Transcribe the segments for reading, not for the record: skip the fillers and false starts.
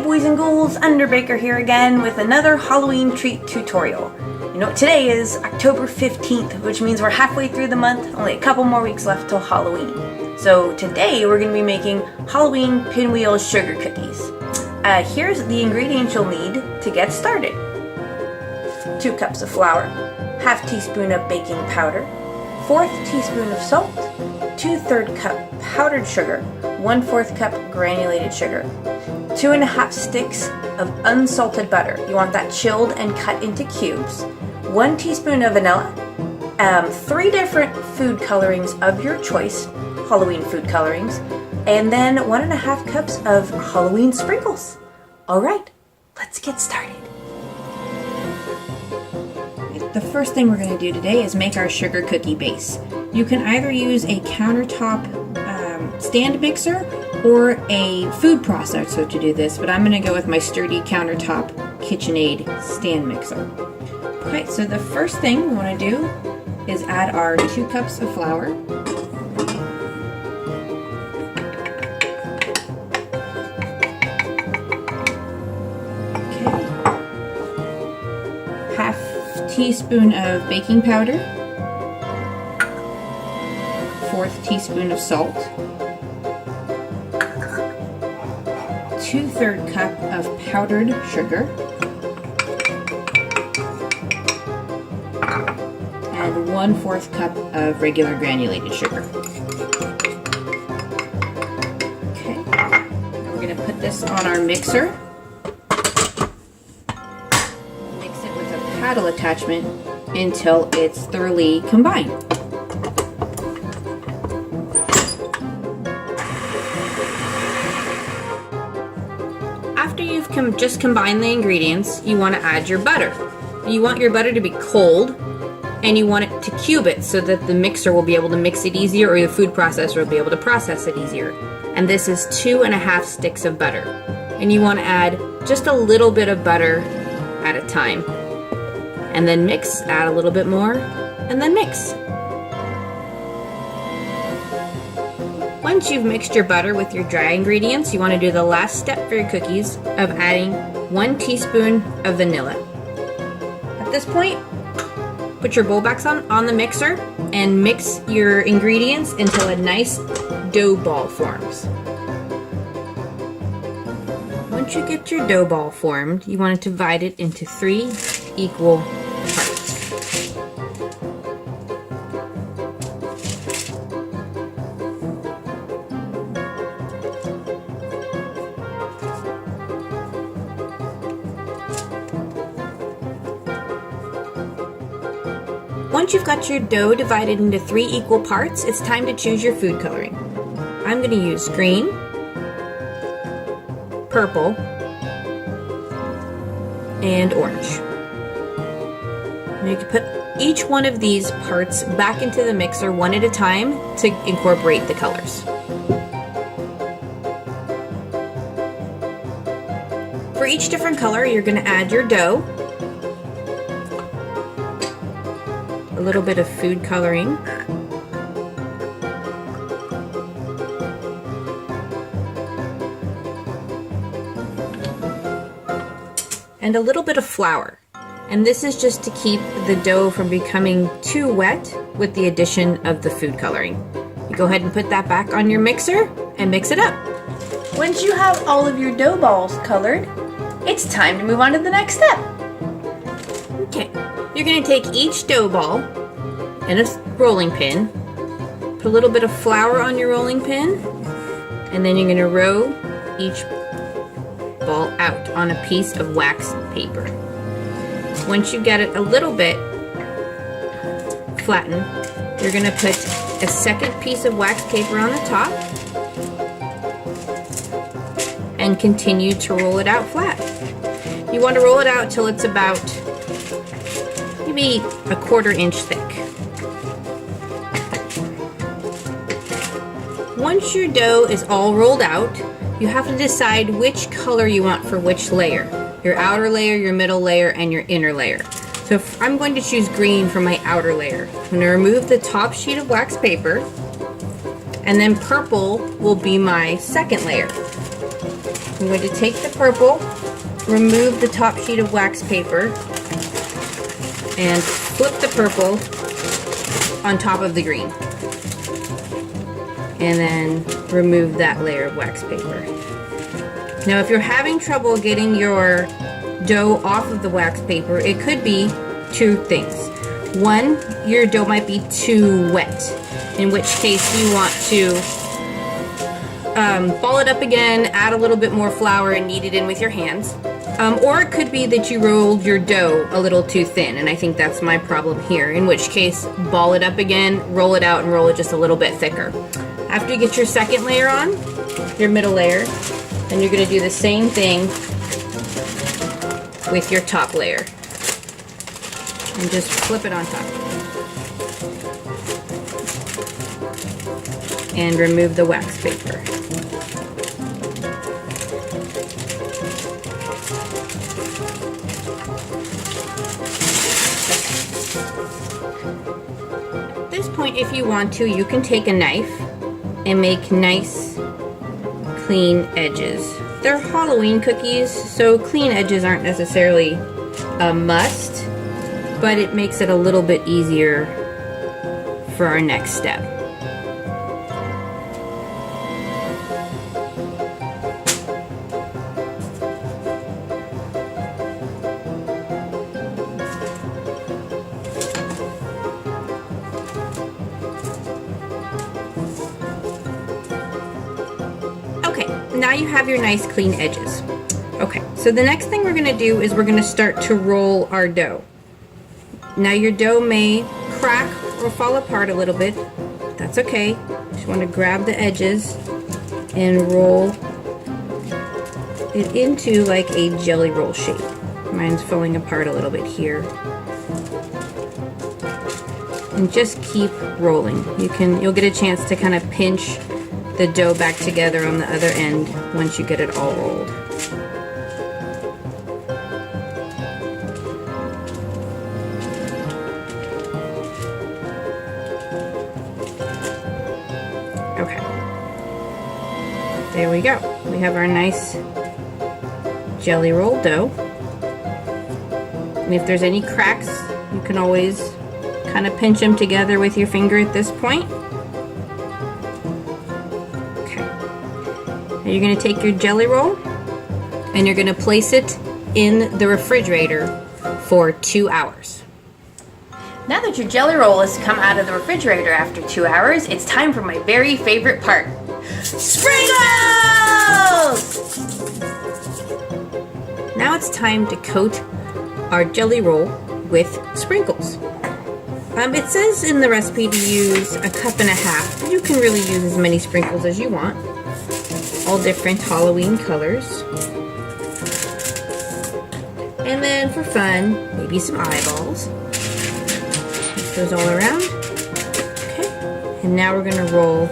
boys and ghouls, Underbaker here again with another Halloween treat tutorial. You know, today is October 15th, which means we're halfway through the month, only a couple more weeks left till Halloween. So today we're going to be making Halloween Pinwheel sugar cookies. Here's the ingredients you'll need to get started. 2 cups of flour, ½ teaspoon of baking powder, 1/4 teaspoon of salt, 2/3 cup powdered sugar, 1/4 cup granulated sugar, 2½ sticks of unsalted butter. You want that chilled and cut into cubes, 1 teaspoon of vanilla, 3 different food colorings of your choice, Halloween food colorings, and then 1½ cups of Halloween sprinkles. Alright, let's get started. The first thing we're going to do today is make our sugar cookie base. You can either use a countertop stand mixer or a food processor to do this, but I'm going to go with my sturdy countertop KitchenAid stand mixer. Okay, so the first thing we want to do is add our 2 cups of flour. Okay. ½ teaspoon of baking powder, 1/4 teaspoon of salt, 2/3 cup of powdered sugar, and 1/4 cup of regular granulated sugar. Okay, now we're going to put this on our mixer. Mix it with a paddle attachment until it's thoroughly combined. After you've just combined the ingredients, you want to add your butter. You want your butter to be cold, and you want it to cube it so that the mixer will be able to mix it easier, or the food processor will be able to process it easier. And this is 2½ sticks of butter. And you want to add just a little bit of butter at a time. And then mix, add a little bit more, and then mix. Once you've mixed your butter with your dry ingredients, you want to do the last step for your cookies of adding 1 teaspoon of vanilla. At this point, put your bowl back on the mixer and mix your ingredients until a nice dough ball forms. Once you get your dough ball formed, you want to divide it into 3 equal parts. Once you've got your dough divided into 3 equal parts, it's time to choose your food coloring. I'm going to use green, purple, and orange. And you can put each one of these parts back into the mixer one at a time to incorporate the colors. For each different color, you're going to add your dough, a little bit of food coloring, and a little bit of flour. And this is just to keep the dough from becoming too wet with the addition of the food coloring. You go ahead and put that back on your mixer and mix it up. Once you have all of your dough balls colored, it's time to move on to the next step. Okay. You're going to take each dough ball and a rolling pin, put a little bit of flour on your rolling pin, and then you're going to roll each ball out on a piece of wax paper. Once you get it a little bit flattened, you're going to put a second piece of wax paper on the top and continue to roll it out flat. You want to roll it out till it's about maybe a 1/4 inch thick. Once your dough is all rolled out, you have to decide which color you want for which layer. Your outer layer, your middle layer, and your inner layer. So I'm going to choose green for my outer layer. I'm going to remove the top sheet of wax paper, and then purple will be my second layer. I'm going to take the purple, remove the top sheet of wax paper, and flip the purple on top of the green. And then remove that layer of wax paper. Now if you're having trouble getting your dough off of the wax paper, it could be two things. One, your dough might be too wet, in which case you want to ball it up again, add a little bit more flour, and knead it in with your hands. Or it could be that you rolled your dough a little too thin, and I think that's my problem here, in which case ball it up again, roll it out, and roll it just a little bit thicker. After you get your second layer on, your middle layer, then you're going to do the same thing with your top layer. And just flip it on top. And remove the wax paper. At this point, if you want to, you can take a knife and make nice clean edges. They're Halloween cookies, so clean edges aren't necessarily a must, but it makes it a little bit easier for our next step. Okay, now you have your nice clean edges. Okay, so the next thing we're going to do is we're going to start to roll our dough. Now your dough may crack or fall apart a little bit. That's okay. Just want to grab the edges and roll it into like a jelly roll shape. Mine's falling apart a little bit here. And just keep rolling. You'll get a chance to kind of pinch the dough back together on the other end once you get it all rolled. Okay. There we go. We have our nice jelly roll dough. And if there's any cracks, you can always kind of pinch them together with your finger at this point. You're going to take your jelly roll and you're going to place it in the refrigerator for 2 hours. Now that your jelly roll has come out of the refrigerator after 2 hours, it's time for my very favorite part. Sprinkles! Now it's time to coat our jelly roll with sprinkles. It says in the recipe to use 1.5 cups, but you can really use as many sprinkles as you want. All different Halloween colors. And then for fun, maybe some eyeballs. Mix those all around. Okay. And now we're going to roll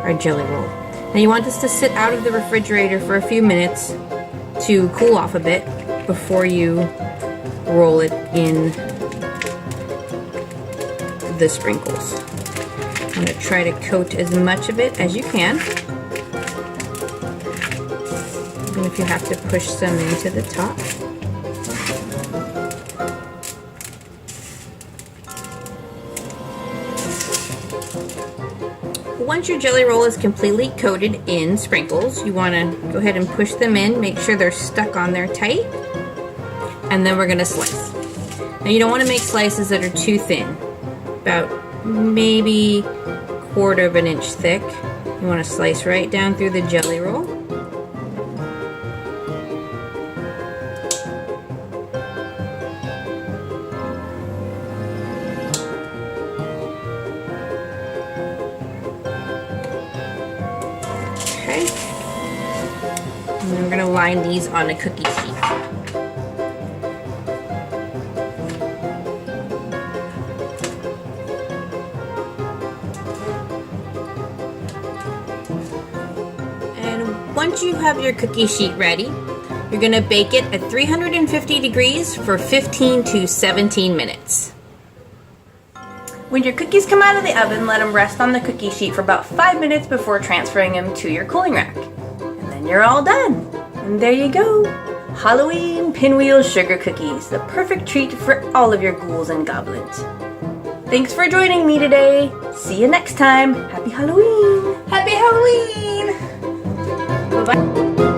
our jelly roll. Now you want this to sit out of the refrigerator for a few minutes to cool off a bit before you roll it in the sprinkles. I'm going to try to coat as much of it as you can. And if you have to push some into the top. Once your jelly roll is completely coated in sprinkles, you want to go ahead and push them in, make sure they're stuck on there tight, and then we're going to slice. Now you don't want to make slices that are too thin, about maybe 1/4 inch thick. You want to slice right down through the jelly roll. And then we're going to line these on a cookie sheet. And once you have your cookie sheet ready, you're going to bake it at 350 degrees for 15 to 17 minutes. When your cookies come out of the oven, let them rest on the cookie sheet for about 5 minutes before transferring them to your cooling rack. And then And you're all done. And there you go. Halloween Pinwheel sugar cookies, the perfect treat for all of your ghouls and goblins. Thanks for joining me today. See you next time. Happy Halloween. Happy Halloween! Bye-bye.